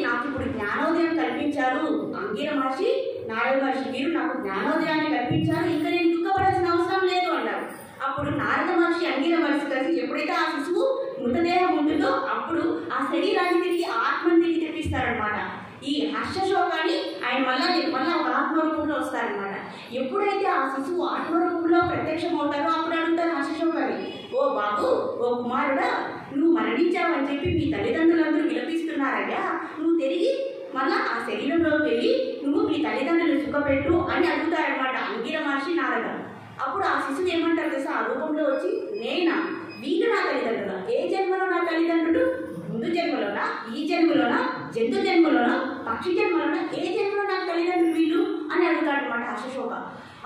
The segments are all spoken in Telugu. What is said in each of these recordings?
నాకు ఇప్పుడు జ్ఞానోదయం కల్పించారు అంగిర మహర్షి, నారద మహర్షి, మీరు నాకు జ్ఞానోదయాన్ని కల్పించారు, ఇంకా నేను దుఃఖపడాల్సిన అవసరం లేదు అన్నారు. అప్పుడు నారద మహర్షి, అంగిర మహర్షి కలిసి ఎప్పుడైతే ఆ శిశువు మృతదేహం ఉంటుందో అప్పుడు ఆ శరీరాన్ని తిరిగి ఆత్మని తిరిగి తెప్పిస్తారనమాట. ఈ హర్షశోకాన్ని ఆయన మళ్ళా ఒక ఆత్మరూపంలో వస్తారనమాట. ఎప్పుడైతే ఆ శిశువు ఆత్మరూపంలో ప్రత్యక్షం అవుతారో అప్పుడు అడుగుతారు హర్షశోకాన్ని, ఓ బాబు, ఓ కుమారుడా, నువ్వు మరణించావని చెప్పి మీ తల్లిదండ్రులందరూ విలపిస్తున్నారయ్యా, నువ్వు తిరిగి మళ్ళా ఆ శరీరంలోకి వెళ్ళి నువ్వు మీ తల్లిదండ్రులను సుఖపెట్టు అని అడుగుతారనమాట అంగిర మహర్షి, నారద. అప్పుడు ఆ శిశువు ఏమంటారు తెలుసా, ఆ రూపంలో వచ్చి, నేనా, వీళ్ళు నా తల్లిదండ్రులు, ఏ జన్మలో నా తల్లిదండ్రులు, ముందు జన్మలోనా, ఈ జన్మలోనా, జంతు జన్మలోనా, పక్షి జన్మలోనా, ఏ జన్మలో నాకు తల్లిదండ్రులు వీళ్ళు అని అడుగుతాడు అనమాట హర్షశోక.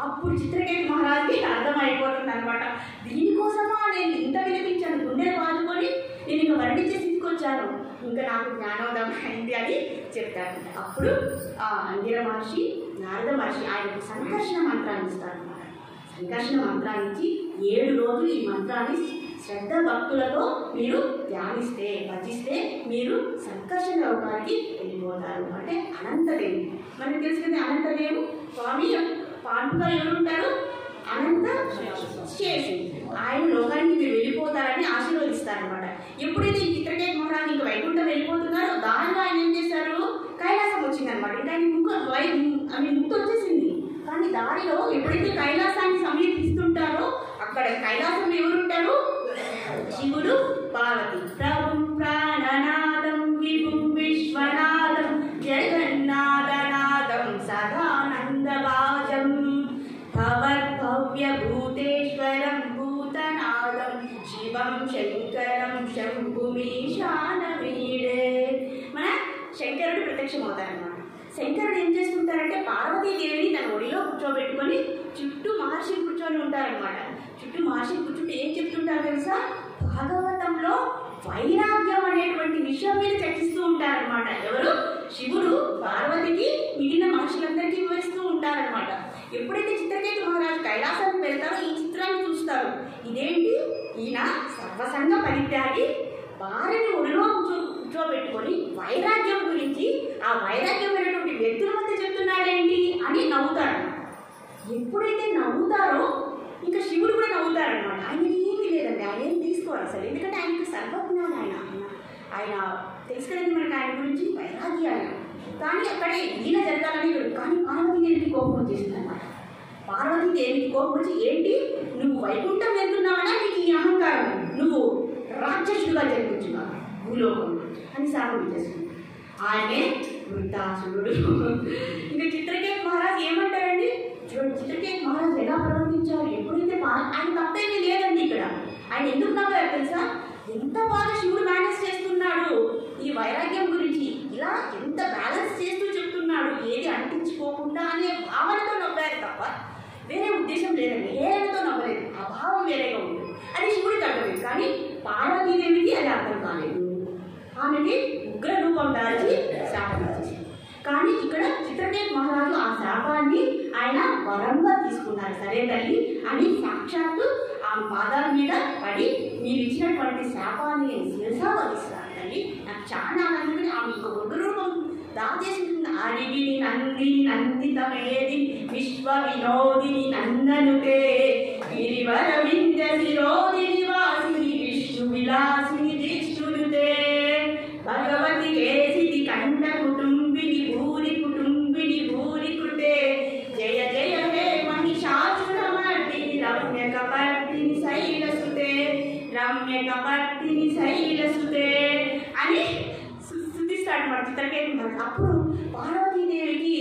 అప్పుడు చిత్రకేతు మహారాజుకి అర్థమైపోతుంది అనమాట, దీనికోసమా నేను ఇంత వినిపించాను, గుండెలు బాదుకొని నేను ఇంకా వర్ణించే స్థితికి వచ్చాను, ఇంకా నాకు జ్ఞానోదయం అయింది అని చెప్తారు. అప్పుడు ఆ అంగిర మహర్షి, నారద మహర్షి ఆయనకు సంకర్షణ మంత్రాన్ని ఇస్తారనమాట. సంకర్షణ మంత్రాన్ని ఇచ్చి 7 రోజులు ఈ మంత్రాన్ని శ్రద్ధ భక్తులతో మీరు ధ్యానిస్తే, భజిస్తే మీరు సంకర్షణ లోకానికి వెళ్ళిపోతారు. అంటే అనంతదేవి, మనకు తెలుసు కదా, అనంతదేవు స్వామి పాండుగా ఎవరుంటారు, అనంత శేషు, ఆయన లోకానికి మీరు వెళ్ళిపోతారని ఆశీర్వదిస్తారనమాట. ఎప్పుడైతే ఈ చిత్రకేతు మహారాజు ఇంకా వైకుంఠం వెళ్ళిపోతున్నారో దానిలో ఆయన ఏం చేశారు, కైలాసం వచ్చిందనమాట. ఇంకా ఆయన ముక్తి వచ్చేసింది. కానీ దారిలో ఎప్పుడైతే కైలాసాన్ని సమీపిస్తుంటారో అక్కడ కైలాసంలో ఎవరుంటారు, శివుడు, పార్వతి. ప్రభుం ప్రాణనాదం విభుం విశ్వనాథం జగన్నాథనాథం సదానందభాజం భవద్భవ్య భూతేశ్వరం భూతనాదం శివం శంకరం శంభుమీశానమీడే. మన శంకరుడు ప్రత్యక్షమవుతారన్నమాట. శంకరుడు ఏం చేస్తుంటారంటే పార్వతీదేవిని తన ఒడిలో కూర్చోబెట్టుకొని చుట్టూ మహర్షి కూర్చొని ఉంటారనమాట. చుట్టూ మహర్షి కూర్చుంటే ఏం చెప్తుంటారు తెలుసా, భాగవతంలో వైరాగ్యం అనేటువంటి విషయం మీద చర్చిస్తూ ఉంటారనమాట. ఎవరు, శివుడు పార్వతికి మిగిలిన మహర్షులందరికీ వివరిస్తూ ఉంటారనమాట. ఎప్పుడైతే చిత్రకేతు మహారాజు కైలాసానికి వెళ్తారో ఈ చిత్రాన్ని చూస్తారు. ఇదేంటి, ఈయన సర్వసంగ పరిత్యాగి భార్యని ఒడిలో కూర్చోబెట్టుకొని వైరాగ్యం గురించి, ఆ వైరాగ్యమైనటువంటి వ్యక్తుల మధ్య చెప్తున్నాడేంటి అని నవ్వుతారు. ఎప్పుడైతే నవ్వుతారో ఇంకా శివుడు కూడా నవ్వుతారనమాట. ఆయనకి ఏమీ లేదండి, ఆయన ఏం తీసుకోవాలి అసలు, ఎందుకంటే ఆయనకి సర్వజ్ఞానం, ఆయన తెలుసు కదండి మనకి ఆయన గురించి, వైరాగ్య ఆయన. కానీ అక్కడే ఈయన జరగాలని కానీ పార్వతీదేవికి కోపం వచ్చేసింది అనమాట. పార్వతీదేవికి కోపం వచ్చి, ఏంటి నువ్వు వైకుంఠం వెళ్తున్నావనా, నీకు ఈ అహంకారం, నువ్వు రాక్షసుడుగా జన్మించుగా భూలోకం అని శాపం ఇచ్చేస్తుంది. ఆయనే వృత్తాసురుడు. ఇంకా చిత్రకేతు మహారాజు ఏమంటారండి, చూడండి చిత్రకేతు మహారాజు ఎలా ప్రవర్తించారు. ఎప్పుడైతే ఆయన తప్పేమీ లేదండి ఇక్కడ, ఆయన ఎందుకు నవ్వారు తెలుసా, ఎంత బాగా శివుడు మేనేజ్ చేస్తున్నాడు ఈ వైరాగ్యం గురించి, ఇలా ఎంత బ్యాలెన్స్ చేస్తూ చెప్తున్నాడు, ఏది అంటించుకోకుండా అనే భావనతో నవ్వారు తప్ప వేరే ఉద్దేశం లేదండి, ఏతో నవ్వలేదు, ఆ భావం వేరేగా ఉంది. అది శివుడికి అర్థమైంది, కానీ పార్వతీదేవికి అది అర్థం కాలేదు. ఆమెకి ఉగ్ర రూపం దాల్చి శాపం ఇచ్చేసింది. కానీ ఇక్కడ చిత్రకేతు మహారాజు ఆ శాపాన్ని ఆయన వరంగా తీసుకున్నారు. సరే తల్లి అని సాక్షాత్తు ఆ పాదాల మీద పడి, మీరు ఇచ్చినటువంటి శాపాన్ని నేను శిరసా వహిస్తాను తల్లి, నాకు చాలా ఆనందం. ఆమె ఇంకొక ఉగ్ర రూపం దాచేసింది. అడిగిని నందిని నందితమేది విశ్వ వినోదిని నందనుతే గిరివర వింధ్య శిరోదిని వాసిని విష్ణు విలాసిని దిష్టునుతే భగవతి కేసిది కంఠ కుటుంబిని భూరి కుటుంబిని భూరి కృతే జయ జయ హే మహిషాసురమర్దిని రమ్య కపర్దిని శైలసుతే రమ్య కపర్దిని శైలసుతే అని స్థుతిస్తాడు మన చిత్రకేతు మహారాజు. అప్పుడు పార్వతీదేవికి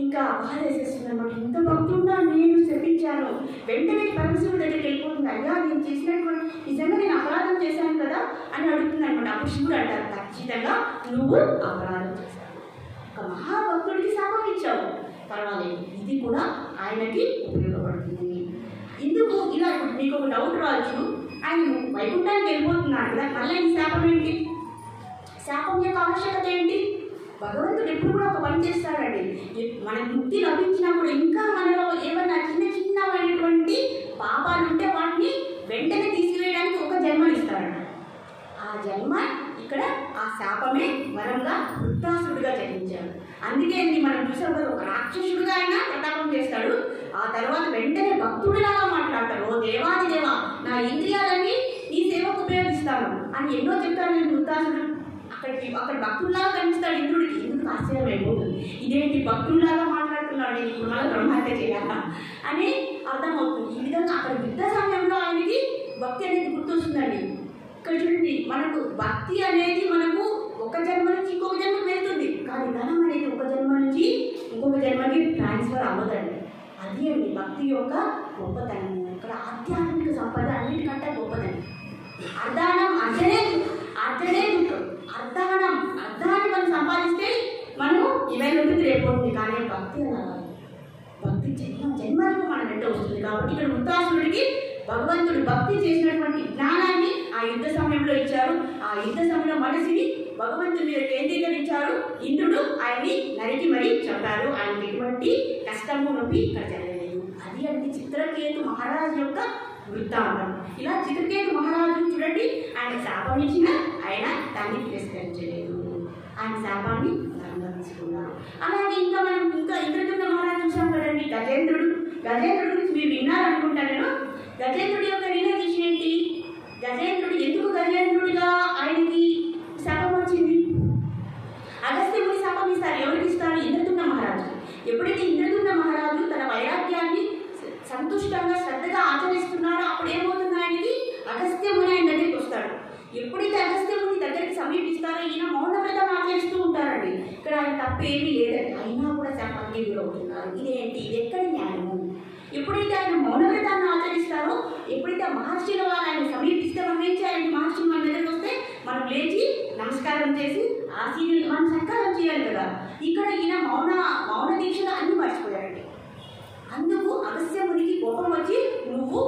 ఇంకా బాధ వేసేస్తుంది అనమాట, ఇంత భక్తున్నా నేను శపించాను. వెంటనే పరమశివుడి దగ్గరికి వెళ్ళిపోతుంది, అయ్యా నేను చేసినటువంటి నిజంగా నేను అపరాధం చేశాను కదా అని అడుగుతుంది అనమాట. అప్పుడు శివుడు అంటారు, ఖచ్చితంగా నువ్వు అపరాధం చేశావు, ఒక మహాభక్తుడికి శాపం ఇచ్చావు, పర్వాలేదు, ఇది కూడా ఆయనకి ఉపయోగపడుతుంది. ఇందుకు ఇలా మీకు ఒక డౌట్ రావచ్చు, ఆయన వైకుంఠానికి వెళ్ళిపోతున్నాడు కదా, మళ్ళీ ఈ శాపం ఏంటి, శాపం యొక్క ఆవశ్యకత ఏంటి? భగవంతుడు ఎప్పుడు కూడా ఒక పని చేస్తాడండి, మనకు ముక్తి లభించినప్పుడు ఇంకా మనలో ఏమన్నా చిన్న చిన్నమైనటువంటి పాపాలు ఉంటే వాటిని వెంటనే తీసివేయడానికి ఒక జన్మని ఇస్తాడు. ఆ జన్మ ఇక్కడ ఆ శాపమే వరంగా వృత్తాసురుడిగా జన్మించాడు. అందుకే మనం చూసాం కదా, ఒక రాక్షసుడిగా ఆయన ప్రతాపం చేస్తాడు. ఆ తర్వాత వెంటనే భక్తుడిలాగా మాట్లాడతాడు. ఓ దేవాది దేవా, నా ఇంద్రియాలన్నీ నీ సేవకు ఉపయోగిస్తాను అని ఎన్నో చెప్తాడు. నేను వృత్తాసుడు అక్కడ భక్తుల్లాగా కనిపిస్తాడు ఇంద్రుడికి. ఇంద్రుడికి ఆశ్చర్యం అయిపోతుంది, ఇదేంటి భక్తుల్లాగా మాట్లాడుతున్నాడు, నేను ఇప్పుడు మనం బ్రహ్మహత్య చేయాలా అని అర్థమవుతుంది. ఈ విధంగా అక్కడ యుద్ధ సమయంలో ఆయనకి భక్తి అనేది గుర్తొస్తుందండి. ఇక్కడ చూడండి, మనకు భక్తి అనేది మనకు ఒక జన్మ నుంచి ఇంకొక జన్మకు వెళ్తుంది, కానీ ధనం అనేది ఒక జన్మ నుంచి ఇంకొక జన్మకి ట్రాన్స్ఫర్ అవ్వదండి. అది అండి భక్తి యొక్క గొప్పతనం. ఇక్కడ ఆధ్యాత్మిక సంపద అన్నిటికంటే గొప్పదండి. అర్ధానం అర్ధనే ఉంటుంది. అర్ధాన్ని మనం సంపాదిస్తే మనం ఇవన్నీ ఉంటుంది రేపు, కానీ భక్తి అలా భక్తి జన్మలకు మన వెంట వస్తుంది. కాబట్టి ఇక్కడ వృత్తాసురుడికి భగవంతుడు భక్తి చేసినటువంటి జ్ఞానాన్ని ఆ యుద్ధ సమయంలో ఇచ్చారు. ఆ యుద్ధ సమయంలో మనసుని భగవంతుడి మీద కేంద్రీకరించారు. ఇంద్రుడు ఆయన్ని నరికి మరీ చంపారు. ఆయనకి ఎటువంటి కష్టము నొప్పి ఇక్కడ జరగలేదు. అది అంటే చిత్రకేతు మహారాజు యొక్క వృత్తాంతం. ఇలా చిత్రకేతు మహారాజు చూడండి, ఆయన శాపం ఇచ్చిన ఆయన దాన్ని తిరస్కరించలేదు, ఆయన శాపాన్ని తీసుకున్నారు. అలాగే మనం ఇంద్రదుమ్న మహారాజు చూసాం కదండి, గజేంద్రుడు గురించి మీరు విన్నారనుకుంటా నేను. గజేంద్రుడి యొక్క రిలేషన్ ఏంటి? గజేంద్రుడు ఎందుకు గజేంద్రుడిగా ఆయనకి శాపం వచ్చింది? అగస్త్యుడి శాపం ఇస్తారు. ఎవరికి ఇస్తారు? ఇంద్రదుమ్న మహారాజు. ఎప్పుడైతే ఇంద్రదుమ్న మహారాజు తన వైరాగ్యాన్ని సంతుష్టంగా శ్రద్ధగా ఆచరిస్తున్నాడో అప్పుడు ఏమవుతుంది? ఆయనకి అగస్త్యముని ఆయన దగ్గరికి వస్తాడు. ఎప్పుడైతే అగస్త్యముని దగ్గరికి సమీపిస్తారో ఈయన మౌన వ్రతం ఆచరిస్తూ ఉంటారండి. ఇక్కడ ఆయన తప్పేమీ లేదండి, అయినా కూడా శాపానికి గురవుతున్నారు. ఇదేంటి? ఇది ఎక్కడి న్యాయము? ఎప్పుడైతే ఆయన మౌన వ్రతాన్ని ఆచరిస్తారో, ఎప్పుడైతే మహర్షుల వారు ఆయన సమీపిస్తే మనం ఏం చేయాలి? మహర్షులు మన దగ్గరికి వస్తే మనం లేచి నమస్కారం చేసి ఆశీర్వాదం మనం సత్కారం చేయాలి కదా. ఇక్కడ ఈయన మౌన దీక్షగా అన్ని మర్చిపోయారండి. అందుకు అగస్త్యమునికి కోపం వచ్చి, నువ్వు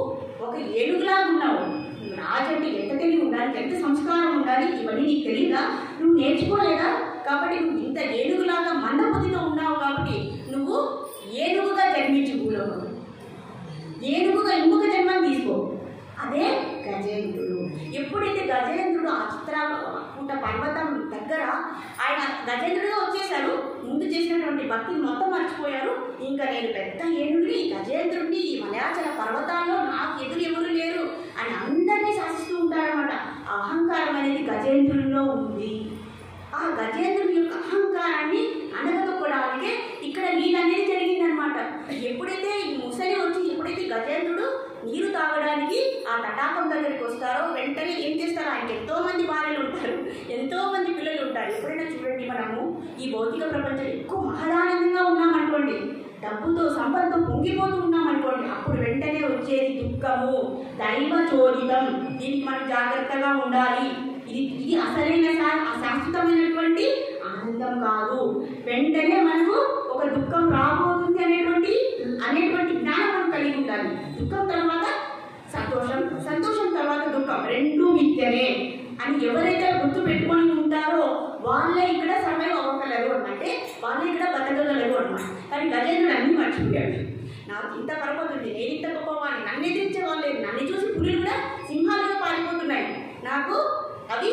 ఒక ఏనుగులా ఉన్నావు, రాజు అంటే ఎంత తెలివి ఉండాలి, ఎంత సంస్కారం ఉండాలి, ఇవన్నీ నీకు తెలియదా? నువ్వు నేర్చుకోలేదా? కాబట్టి నువ్వు ఇంత ఏనుగులాగా మందబుద్ధితో ఉన్నావు, కాబట్టి నువ్వు ఏనుగుగా జన్మించు భూలోకం, ఏనుగుగా ఇంకొక జన్మని తీసుకో. అదే గజేంద్రుడు. ఎప్పుడైతే గజేంద్రుడు ఆ చిత్రకూట పర్వతం దగ్గర ఆయన గజేంద్రుడిగా వచ్చేసారు, ముందు చేసినటువంటి భక్తిని మొత్తం మర్చిపోయారు. ఇంకా నేను పెద్ద ఏనుగుని, గజేంద్రుడిని, ఈ మలయాచల పర్వతాల్లో నాకు ఎదురు ఎవరు లేరు అని అందరినీ శాసిస్తూ ఉంటారన్నమాట. ఆ అహంకారం అనేది గజేంద్రుడిలో ఉంది. ఆ గజేంద్రుడి యొక్క అహంకారాన్ని అణగదొక్కడానికే ఇక్కడ నీళ్ళు అనేది జరిగిందనమాట. ఎప్పుడైతే ఈ ముసలి వచ్చి, ఎప్పుడైతే గజేంద్రుడు నీరు తాగడానికి ఆ తటాకం దగ్గరికి వస్తారో వెంటనే ఏం చేస్తారు? ఆయనకి ఎంతో మంది భార్యలు ఉంటారు, ఎంతో మంది పిల్లలు ఉంటారు. ఎప్పుడైనా చూడండి, మనము ఈ భౌతిక ప్రపంచం ఎక్కువ మహదానందంగా ఉన్నామనుకోండి, డబ్బుతో సంపదతో పొంగిపోతూ ఉన్నామనుకోండి, అప్పుడు వెంటనే వచ్చేది దుఃఖము, దైవ చోదితం. దీనికి మనం జాగ్రత్తగా ఉండాలి. ఇది అసలైన శాశ్వతమైనటువంటి ఆనందం కాదు. వెంటనే మనకు ఒక దుఃఖం రాబోతుంది అనేటువంటి జ్ఞానం మనం కలిగి ఉండాలి. దుఃఖం తర్వాత సంతోషం, సంతోషం తర్వాత దుఃఖం, రెండూ మిథ్యనే అని ఎవరైతే గుర్తు పెట్టుకొని ఉంటారో వాళ్ళే ఇక్కడ సర్వైవ్ అవ్వగలరు అంటే, వాళ్ళే ఇక్కడ బతకగలరు అన్నమాట. కానీ గజేంద్రుడు అన్నీ మర్చిపోయాడు. నాకు ఇంత పరపతుంది, నేను ఇంత గొప్పవాడిని, నన్ను ఎదిరించే వాళ్ళే, నన్ను చూసి పులులు కూడా సింహాలుగా పారిపోతున్నాయి, నాకు అవి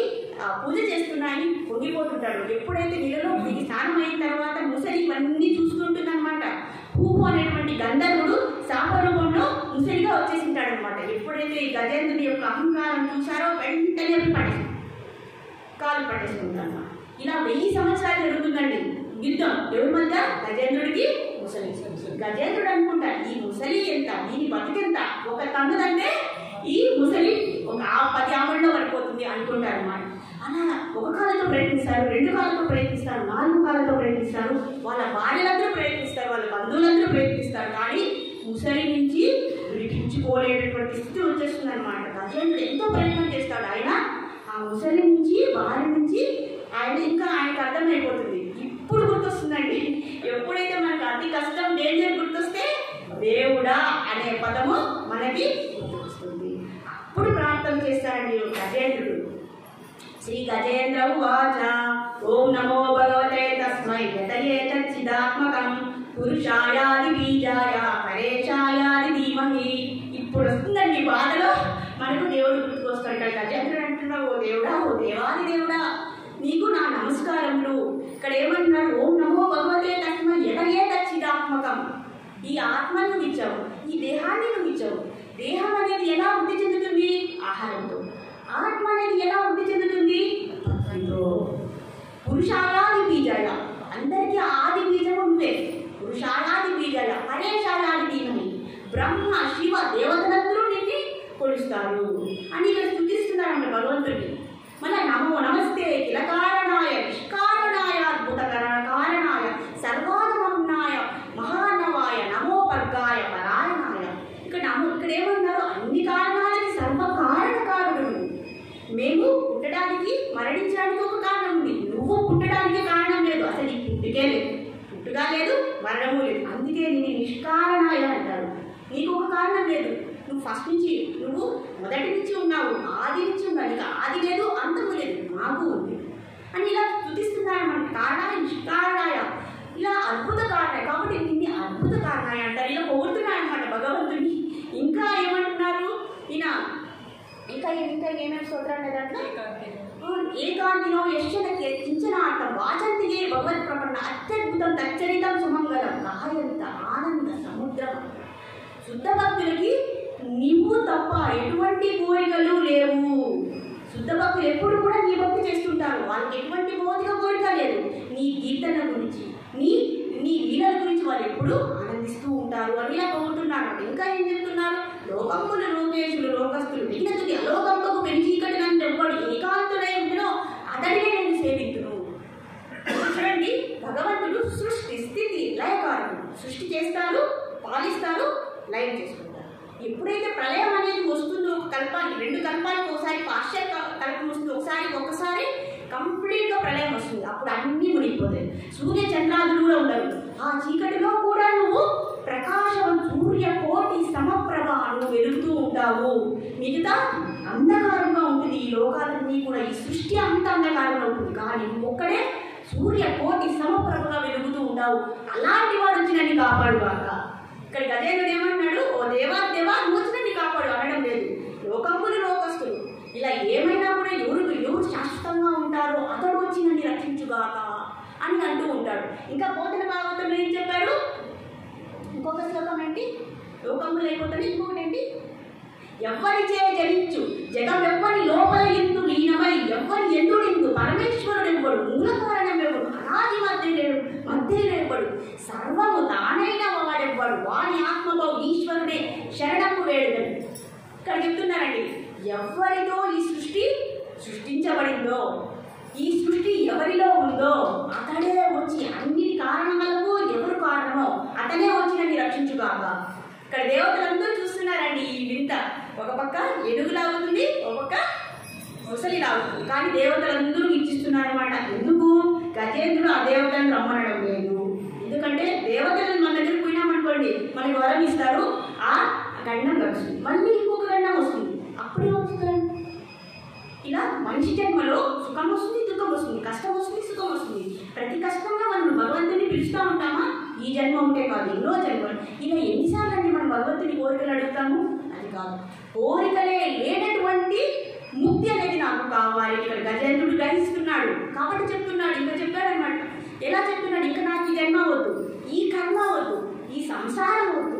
పూజ చేస్తున్నాయని పొంగిపోతుంటాడు. ఎప్పుడైతే నీళ్ళలో దిగి స్నానం అయిన తర్వాత ముసలి ఇవన్నీ చూసుకుంటుందన్నమాట. పూపు అనేటువంటి గంధర్వుడు శాపరూపంలో ముసలిగా వచ్చేసింటాడు అనమాట. ఎప్పుడైతే ఈ గజేంద్రుడి యొక్క అహంకారం చూశారో వెంటనే కాలు పట్టేసుకుంటాను. ఇలా 1000 సంవత్సరాలు జరుగుతుందండి యుద్ధం. ఎవరి మధ్య? గజేంద్రుడికి ముసలి. గజేంద్రుడు అనుకుంటా ఈ ముసలి ఎంత, దీని బతుకెంత, ఒక తన్నుదంటే ఈ ముసలి ఒక 10 ఆమల్లో పడిపోతుంది అనుకుంటారు అన్నమాట. అలా ఒక కాలంతో ప్రయత్నిస్తారు, 2 కాలంతో ప్రయత్నిస్తారు, 4 కాలంతో ప్రయత్నిస్తారు, వాళ్ళ భార్యలందరూ ప్రయత్నిస్తారు, వాళ్ళ బంధువులందరూ ప్రయత్నిస్తారు, కానీ ముసలి నుంచి విడిపించుకోలేనటువంటి స్థితి వచ్చేస్తుంది అనమాట. గజేంద్రుడు ఎంతో ప్రయత్నం చేస్తాడు. ఆయన ఆ ముసలి నుంచి, భార్య నుంచి ఆయనకు అర్థమైపోతుంది. ఇప్పుడు గుర్తొస్తుందండి, ఎప్పుడైతే మనకు అతి కష్టం, డేంజర్ గుర్తొస్తే దేవుడా అనే పదము మనకి గుర్తొస్తుంది. అప్పుడు ప్రార్థన చేస్తాడండి గజేంద్రుడు. శ్రీ గజేంద్ర ఉవాచ ఓం నమో భగవతే తస్మై యతయేతచ్చిదాత్మకం పురుషాయాది బీజాయ పరేషాయాది ధీమహి. ఇప్పుడు వస్తుందండి బాధలో మనకు దేవుడు గుర్తుకొస్తాడు. గజేంద్రుడు అంటున్నావు, దేవుడా, ఓ దేవాది దేవుడా, నీకు నా నమస్కారములు. ఇక్కడ ఏమంటున్నాడు? ఓం నమో భగవతే తస్మై యతయే తచ్చిదాత్మకం. ఈ ఆత్మ నువ్వు ఇచ్చావు, ఈ దేహాన్ని నువ్వు ఇచ్చావు. దేహం అనేది ఎలా వృద్ధి చెందుతుంది? ఆహారంతో. ఆత్మ అనేది ఎలా వృద్ధి చెందుతుంది? పురుషాలాది బీజాల. అందరికీ ఆది బీజము నువ్వే. పురుషాలాది బీజాల, పరేషాలాది బీజమని బ్రహ్మ శివ దేవతలందరూ నిన్ను కొలుస్తారు అని ఇక్కడ స్తుతిస్తున్నారంట భగవంతుడిని. మన నమో నమస్తే కిలకారణాయ నిష్కారణాయ అద్భుత కారణాయ సర్వాధమన్నాయ మహానవాయ నమో పర్గాయ పరాయణాయ. ఇక్కడ ఏమన్నారు? అన్ని కారణాలకి సర్వకారణకారుడు. మేము పుట్టడానికి మరణించడానికి ఒక కారణం ఉంది. నువ్వు పుట్టడానికి కారణం లేదు, అసలు నీకు పుట్టుకే లేదు, పుట్టుగా లేదు, మరణము లేదు. అందుకే నేను నిష్కారణాయ అంటారు. నీకు ఒక కారణం లేదు, నువ్వు ఫస్ట్ నుంచి, నువ్వు మొదటి నుంచి ఉన్నావు, ఆది నుంచి ఉన్నావు. నీకు ఆది లేదు, అంతము లేదు, నాకు ఉంది అని ఇలా స్తుతిస్తున్నాడు. మన కారణాయ నిష్కారణాయ, ఇలా అద్భుత కారణాయ. కాబట్టి నిన్ను అద్భుత కారణాయ అంటారు. ఇలా పొగుడుతున్నాడు అనమాట భగవంతుడిని. ఇంకా ఏమంటున్నారు ఈయన? ఇంకా ఏమేమి స్తోత్రాలు దాంట్లో? ఏకాంతినో యశ్చన కించనార్థం వాచంతిగే భగవత్ ప్రపన్న అత్యద్భుతం తచ్చరితం సుమంగళం కాయంత ఆనంద సముద్రం. శుద్ధ భక్తులకి నీవు తప్ప ఎటువంటి కోరికలు లేవు. శుద్ధ భక్తులు ఎప్పుడు కూడా నీ భక్తి చేస్తుంటారు. వాళ్ళకి ఎటువంటి భౌతిక కోరిక లేదు. నీ కీర్తన గురించి, నీ లీలల గురించి వాళ్ళు ఎప్పుడు ఆనందిస్తూ ఉంటారు అని ఇలా కోరుతున్నాడు. ఇంకా ఏం చెప్తున్నారు? లోకములు లోకేశులు లోకస్తులు విన్నతుడి అలోకంబకు పెంచీకటి నన్ను ఎవ్వడు ఏకాంతుడై ఉంటునో అతడినే నేను సేవించును. చూడండి, భగవంతుడు సృష్టి స్థితి లయకారకుడు. సృష్టి చేస్తారు, పాలిస్తారు, లయం చేసుకుంటారు. ఎప్పుడైతే ప్రళయం అనేది వస్తుందో, ఒక కల్పానికి, రెండు కల్పాలకు ఒకసారి పాశ్చాత్య కల్పం వస్తుంది, ఒకసారి కంప్లీట్గా ప్రళయం వస్తుంది. అప్పుడు అన్నీ మునిగిపోతాయి. సూర్య చంద్రాదులు కూడా ఉండవు. ఆ చీకటిలో కూడా నువ్వు ప్రకాశం సూర్య కోటి సమప్రభ నువ్వు వెలుగుతూ ఉంటావు. మిగతా అంధకారంగా ఉంటుంది. ఈ లోకాలన్నీ కూడా, ఈ సృష్టి అంత అంధకారంగా ఉంటుంది. కానీ నువ్వు ఒక్కడే సూర్య కోటి సమప్రభగా వెలుగుతూ ఉంటావు. అలాంటి వాడు వచ్చి నన్ను కాపాడుగాక. ఇక్కడ గజేంద్రుడు ఏమన్నాడు? ఓ దేవా దేవా నువ్వు వచ్చి నన్ను కాపాడు అనడం లేదు. లోకములు లోకస్తులు ఇలా ఏమైనా కూడా ఎవరు శాశ్వతంగా ఉంటారో అతడు వచ్చి నన్ను రక్షించుగాక అని అంటూ ఉంటాడు. ఇంకా పోతన భాగవతంలో ఏం చెప్పాడు? ఇంకొక శ్లోకం ఏంటి? లోకములు అయిపోతాడు. ఇంకొకటి ఏంటి? ఎవ్వరిచే జనించు జగమెవ్వరి లోపల ఎందు లీనమై ఎవ్వరి ఎందుడిందు పరమేశ్వరుడు ఎవ్వడు మూల కారణం ఎవడు అనాది మధ్యలో ఎవ్వడు సర్వము తానైన వాడెవ్వడు వాని ఆత్మలో ఈశ్వరుడే శరణము వేడుదని ఇక్కడ చెప్తున్నారండి. ఎవరితో ఈ సృష్టి సృష్టించబడిందో, ఈ సృష్టి ఎవరిలో ఉందో అతడే వచ్చి అన్ని కారణాలకు ఎవరు కారణమో అతనే వచ్చి నన్ను రక్షించుగాక. ఇక్కడ దేవతలందరూ చూస్తున్నారండి ఈ వింత. ఒక పక్క ఏనుగు లాగుతుంది, ఒక పక్క ముసలి లాగుతుంది. కానీ దేవతలందరూ ఇచ్చిస్తున్నారన్నమాట. ఎందుకు? గజేంద్రుడు ఆ దేవతలను రమ్మనడం లేదు. ఎందుకంటే దేవతలను మన దగ్గర పోయినామనుకోండి, మనకి వరం ఇస్తారు, ఆ గండం వస్తుంది, మళ్ళీ ఇంకొక గండం వస్తుంది. అప్పుడే వస్తుందండి. ఇలా మనిషి జన్మలో సుఖం వస్తుంది, దుఃఖం వస్తుంది, కష్టం వస్తుంది, సుఖం వస్తుంది. ప్రతి కష్టంలో మనం భగవంతుని పిలుస్తూ ఉంటామా? ఈ జన్మ ఉంటే కాదు, ఎన్నో జన్మలు. ఇలా ఎన్నిసార్లు అండి మనం భగవంతుని కోరికలు అడుగుతాము? అది కాదు. కోరికలే లేనటువంటి ముక్తి అనేది నాకు కావాలి. ఇక్కడ గజేంద్రుడు గ్రహిస్తున్నాడు కాబట్టి చెప్తున్నాడు. ఇంకా చెప్పాడనమాట. ఎలా చెప్తున్నాడు? ఇంకా నాకు ఈ జన్మ వద్దు, ఈ కర్మ వద్దు, ఈ సంసారం వద్దు,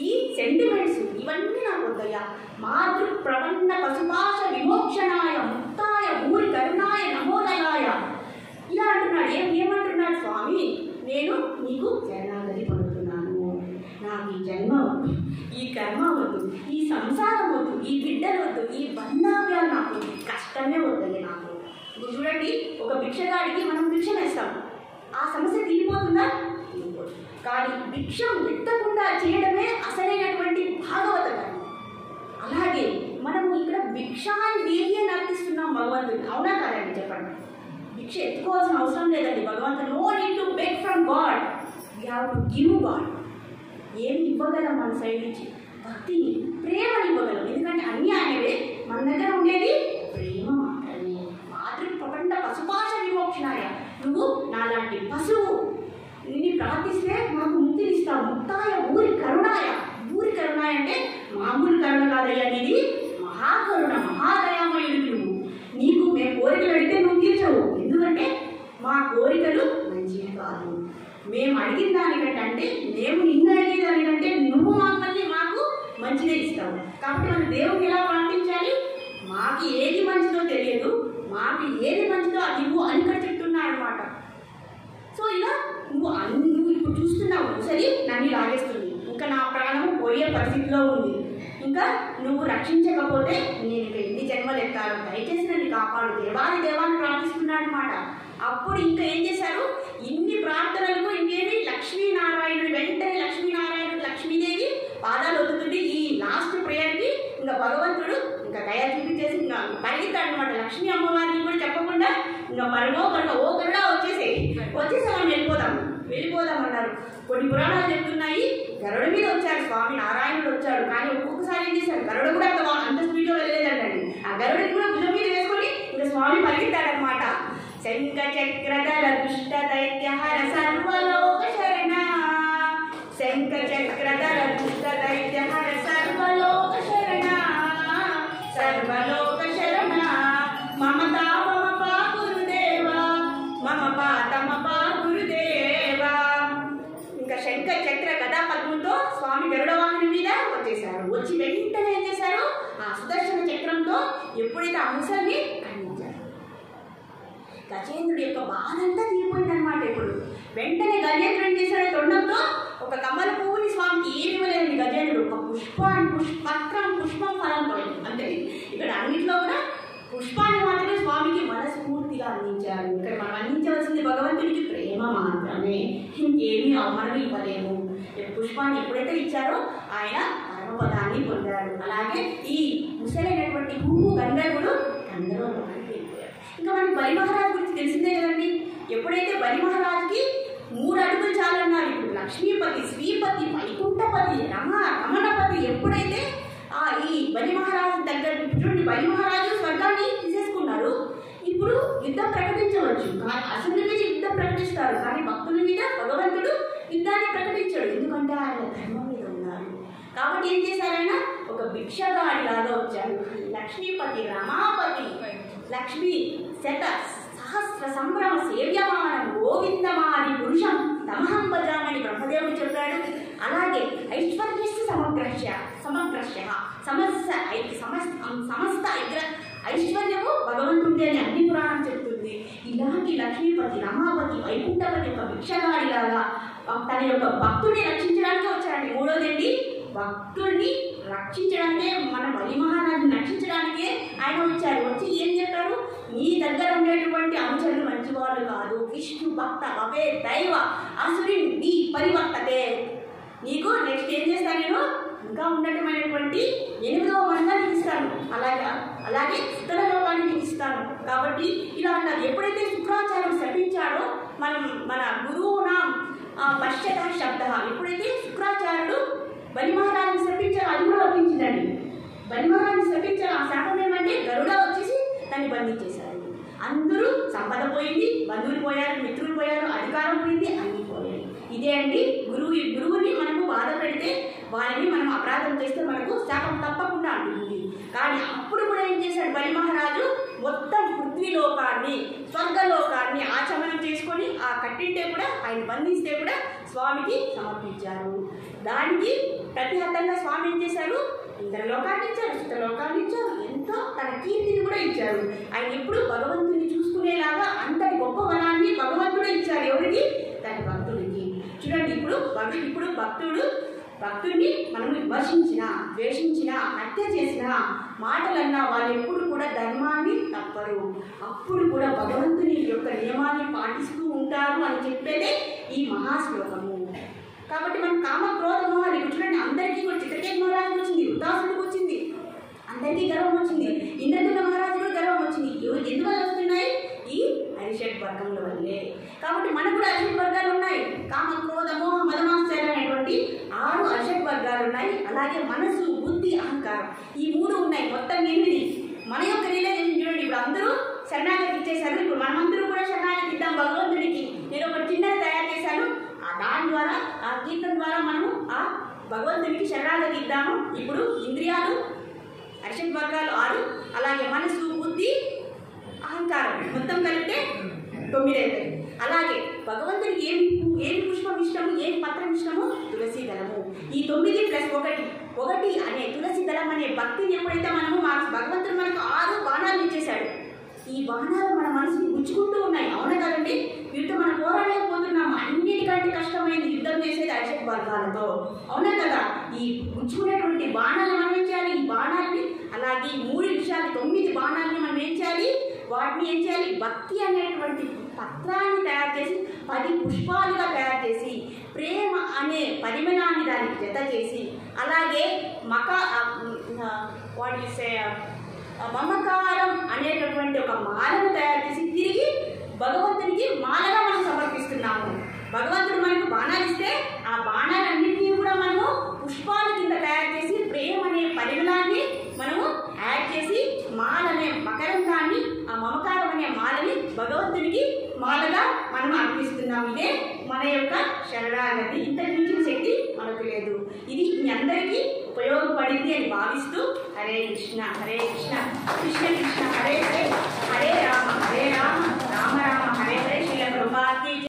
ఈ సెంటిమెంట్స్ ఇవన్నీ నాకు వద్దయ్యా. మాతృ ప్రపన్న పశుపాశ విమోక్షణాయ ముక్తాయ ఊరి కరుణాయ నమోదయాయ ఇలా అంటున్నాడు. ఏమంటున్నాడు స్వామి? నేను నీకు శరణాగతి పొందుతున్నాను. నాకు ఈ జన్మ వద్దు, ఈ కర్మ వద్దు, ఈ సంసారం వద్దు, ఈ బిడ్డలు వద్దు, ఈ బంధావ్యాలు నాకు కష్టమే వద్దయ్య నాకు. ఇప్పుడు చూడండి, ఒక భిక్షగాడికి మనం భిక్ష వేస్తాం, ఆ సమస్య తీరిపోతుందా? కానీ భిక్షం ఎత్తకుండా చేయడమే అసలైనటువంటి భాగవత కర్మ. అలాగే మనం ఇక్కడ భిక్షాన్ని వేగి అని అర్థిస్తున్నాం భగవంతుడిని. అవునా కాదండి? చెప్పండి. భిక్ష ఎత్తుకోవాల్సిన అవసరం లేదండి భగవంతుడు. No need to beg from God, we have to give God. ఏమి ఇవ్వగలం మన సైడ్ నుంచి? భక్తిని, ప్రేమని ఇవ్వగలం. ఎందుకంటే అన్నీ ఆయనవే, మన దగ్గర ఉండేది ప్రేమ మాత్రమే. మాతృ ప్రపంచ పశుపాశ విమోక్షణాయ, నువ్వు నాలాంటి పశువు, నిన్ను ప్రార్థిస్తే నాకు ముక్తిని ఇస్తావు. ముక్తాయ ఊరి కరుణాయ. ఊరి కరుణాయ అంటే మామూలు కరుణ కాదయ్యా, నీది మహాకరుణ, మహాదయామయుడు. నువ్వు నీకు మేము కోరికలు అడిగితే నువ్వు తీర్చవు, ఎందుకంటే మా కోరికలు మంచివి కాదు. మేము అడిగిన దానికంటే అంటే మేము నిన్ను అడిగే దానికంటే నువ్వు మమ్మల్ని మాకు మంచిదే ఇస్తావు. కాబట్టి మనం దేవుడిని ఎలా ప్రార్థించాలి? మాకు ఏది మంచిదో తెలియదు, మాకు ఏది మంచిదో అది నువ్వు అని ఇక్కడ చెప్తున్నావు అనమాట. సో ఇలా నువ్వు ఇప్పుడు చూస్తున్నావు, సరే నన్ను లాగేస్తుంది, ఇంకా నా ప్రాణం పోయే పరిస్థితిలో ఉంది, ఇంకా నువ్వు రక్షించకపోతే నేను ఇక ఎన్ని జన్మలు ఎత్తాను, దయచేసి నన్ను కాపాడు దేవాన్ని ప్రార్థిస్తున్నాడు అనమాట. అప్పుడు ఇంకా ఏం చేశారు? ఇన్ని ప్రార్థనలకు ఇంకేమి లక్ష్మీనారాయణుడు వెంటనే లక్ష్మీదేవి పాదాలు వదులుతుంటే ఈ లాస్ట్ ప్రేయర్కి ఇంకా భగవంతుడు ఇంకా దయ చూపించేసి ఇంకా పరిగెత్తాడు అనమాట. లక్ష్మీ అమ్మవారిని కూడా చెప్పకుండా ఇంకా ఓ గరుడా వచ్చేసి మనం వెళ్ళిపోదామన్నారు. కొన్ని పురాణాలు చెప్తున్నాయి గరుడ మీద వచ్చాడు స్వామి నారాయణుడు వచ్చాడు, కానీ ఒక్కొక్కసారి ఏం చేశాడు గరుడ కూడా అంత స్పీడ్లో వెళ్ళలేదండి. ఆ గరుడిని కూడా భుజం మీద వేసుకొని ఇంకా స్వామి పరిగెత్తాడనమాట. శంఖ చక్రధర దుష్ట దైత్యహర సర్వలోక శరణ, శంఖ చక్రధర దుష్ట దైత్యహర సర్వలోక శరణ, సర్వలోక శరణ మమతా మమ పా గురుదేవ, మమ పాతమ పా గురుదేవ. ఇంకా శంఖ చక్ర గదా పద్మంతో స్వామి గరుడ వాహనం మీద వచ్చేసారు. వచ్చి వెంటనే ఏం చేశారు? ఆ సుదర్శన చక్రంతో ఎప్పుడైతే ఆ ముసలిని ఖండించారు, గజేంద్రుడి యొక్క బాధ అంతా తీరిపోయిందనమాట. ఇప్పుడు వెంటనే గజేంద్రుడు ఏం చేశాడు? తొండంతో ఒక కమల పువ్వుని స్వామికి ఏమి ఇవ్వలేదు గజేంద్రుడు, ఒక పుష్పం ఫలంతో అంతే. ఇక్కడ అన్నింటిలో కూడా పుష్పాన్ని మాత్రమే స్వామికి మనస్ఫూర్తిగా అందించారు. ఇక్కడ మనం అందించవలసింది భగవంతుడికి ప్రేమ మాత్రమే, ఇంకేమీ మనం ఇవ్వలేము. పుష్పాన్ని ఎప్పుడైతే ఇచ్చారో ఆయన పరమపదాన్ని పొందాడు. అలాగే ఈ ముసలైనటువంటి పువ్వు గంధర్వుడు గంధర్వుడు ఇంకా మనకి బలి మహారాజు గురించి తెలిసిందే కదండి. ఎప్పుడైతే బలి మహారాజుకి 3 అడుగులు చాలన్నారు, ఇప్పుడు లక్ష్మీపతి, శ్రీపతి, వైకుంఠపతి, రమణపతి ఎప్పుడైతే ఈ బలి మహారాజు దగ్గర చూడండి, బలి మహారాజు స్వర్గాన్ని తీసేసుకున్నారు. ఇప్పుడు యుద్ధం ప్రకటించవచ్చు, అసురుల మీద యుద్ధం ప్రకటిస్తారు, కానీ భక్తుల మీద భగవంతుడు యుద్ధాన్ని ప్రకటించాడు, ఎందుకంటే ఆయన ధర్మం మీద ఉన్నారు. కాబట్టి ఏం చేశారైనా ఒక భిక్షగాడిలాగా వచ్చారు. లక్ష్మీపతి, రమాపతి, లక్ష్మీ శత సహస్ర సంభ్రమ సేవ్యమానం గోవిందమాది పురుషం తమహం భజామని బ్రహ్మదేవుడు చెప్పాడు. అలాగే ఐశ్వర్యస్య సమగ్రస్య సమస్త ఐశ్వర్యము భగవంతుడి అని అన్ని పురాణం చెప్తుంది. ఇలాంటి లక్ష్మీపతి, రమాపతి, వైకుంఠపతి యొక్క భిక్షగాడిలాగా తన యొక్క భక్తుడిని రక్షించడానికి వచ్చాడండి. మూడోదండి, భక్తుడిని రక్షించడానికే, మన బలి మహారాజుని రక్షించడానికే ఆయన వచ్చారు. వచ్చి ఏం చెప్పారు? నీ దగ్గర ఉండేటువంటి అనుచరులు మంచివాళ్ళు కాదు, విష్ణు భక్త భవే దైవ అసురి నీ పరివర్తతే, నీకు నెక్స్ట్ ఏం చేస్తాను నేను ఇంకా ఉన్నతమైనటువంటి 8వ మండలాన్ని ఇస్తాను, అలాగే ఇతర లోకాన్ని నీకు ఇస్తాను. కాబట్టి ఇలా అన్నారు. ఎప్పుడైతే శుక్రాచార్యుడు శపించాడో మన గురువునా పశ్చత శబ్ద, ఎప్పుడైతే శుక్రాచార్యుడు బలి మహారాజుని శపించారో అది కూడా వర్తించిందండి. బలి మహారాజుని శపించారు. ఆ శాపం ఏమంటే గరుడ వచ్చేసి దాన్ని బంధించేశారు. అందరూ సంపద పోయింది, బంధువులు పోయారు, మిత్రులు పోయారు, అధికారం పోయింది, అన్నీ పోయాయి. ఇదే అండి గురువుని మనము బాధ పెడితే, వారిని మనం అపరాధం చేస్తే మనకు శాపం తప్పకుండా అంటుంది. కానీ అప్పుడు కూడా ఏం చేశాడు బలి మహారాజు? మొత్తం పృథ్వీలోకాన్ని, స్వర్గలోకాన్ని ఆచమనం చేసుకొని ఆ కట్టింటే కూడా ఆయన బంధిస్తే కూడా స్వామికి సమర్పించారు. దానికి ప్రతిహతంగా స్వామి ఏం చేశారు? ఇంద్రలోకాన్ని ఇచ్చారు, సుతలోకాన్ని ఇచ్చారు, ఎంతో తన కీర్తిని కూడా ఇచ్చారు. ఆయన ఎప్పుడు భగవంతుని చూసుకునేలాగా అంతటి గొప్ప వరాన్ని భగవంతుడే ఇచ్చారు. ఎవరికి? తన భక్తుడికి. చూడండి, ఇప్పుడు భక్తుడిని మనం విమర్శించినా, ద్వేషించినా, హత్య చేసినా, మాటలన్నా వాళ్ళు ఎప్పుడు కూడా ధర్మాన్ని తప్పరు, అప్పుడు కూడా భగవంతుని యొక్క నియమాన్ని పాటిస్తూ ఉంటారు అని చెప్పేదే ఈ మహాశ్లోకము. కాబట్టి మనం కామ క్రోధ మోహాలు చూడండి, అందరికీ కూడా చిత్రకేతు మహారాజుకి వచ్చింది, వృత్తాసుడికి వచ్చింది, అందరికీ గర్వం వచ్చింది, ఇంద్రదుమ్న మహారాజు కూడా గర్వం వచ్చింది. ఎందువల్ల వస్తున్నాయి? ఈ అరిషడ్ వర్గముల వల్లే. కాబట్టి మనకు కూడా అరిషడ్ వర్గాలు ఉన్నాయి. కామ క్రోధ మోహ మదమాశ్చర్యం అనేటువంటి 6 అరిషడ్ వర్గాలు ఉన్నాయి. అలాగే మనసు, బుద్ధి, అహంకారం, ఈ 3 ఉన్నాయి. మొత్తం 8. మన యొక్క రియలైజేషన్ చూడండి, ఇప్పుడు అందరూ శరణాగతి ఇచ్చేశారు. ఇప్పుడు మనమందరూ కూడా శరణాగతి ఇద్దాం భగవంతుడికి. నేను ఒక చిన్నది తయారు చేశాను, దాని ద్వారా, ఆ కీర్తన ద్వారా మనము ఆ భగవంతుడికి శరణాగతి ఇద్దాము. ఇప్పుడు ఇంద్రియాలు అరిషడ్ వర్గాలు 6, అలాగే మనసు, బుద్ధి, అహంకారం నమస్కారం మొత్తం కలిపితే 9 అవుతాయి. అలాగే భగవంతుడికి ఏం పుష్పం ఇష్టము, ఏం పత్రం ఇష్టము? తులసి దళము. ఈ 9 + 1 అనే తులసి దళం అనే భక్తిని ఎప్పుడైతే మనము భగవంతుడు మనకు 6 బాణాలు ఇచ్చేశాడు. ఈ బాణాలు మన మనసుని గుచ్చుకుంటూ ఉన్నాయి. అవునా కదండి? వీటితో మనం పోరాడలేకపోతున్నాము. అన్నిటికంటే కష్టమైంది యుద్ధం చేసేది అరిషడ్ వర్గాలతో. అవునా కదా? ఈ గుచ్చుకునేటువంటి బాణాలు మనం ఏం చేయాలి? ఈ బాణాలని అలాగే ఈ 3 విషయాలు 9 బాణాలని మనం ఏం చేయాలి? వాటిని ఏం చేయాలి? భక్తి అనేటువంటి పత్రాన్ని తయారు చేసి 10 పుష్పాలుగా తయారు చేసి ప్రేమ అనే పరిమళాన్ని దానికి జత చేసి అలాగే మమకారం అనేటటువంటి ఒక మాలను తయారు చేసి తిరిగి భగవంతునికి మాలగా మనం సమర్పిస్తున్నాము. భగవంతుడు మనకు బాణాలు ఇస్తే ఆ బాణాలన్నింటినీ కూడా మనము పుష్పాల కింద తయారు చేసి ప్రేమ అనే పరిమళాన్ని మనము యాడ్ చేసి మాలనే మకరంగాన్ని ఆ మమకారం అనే మాలని భగవంతునికి మాలగా మనం అర్పిస్తున్నాం. ఇదే మన యొక్క శరణాగతి. ఇంతకు మించిన శక్తి మనకు లేదు. ఇది మీ అందరికీ ఉపయోగపడింది అని భావిస్తూ హరే కృష్ణ కృష్ణ కృష్ణ హరే హరే.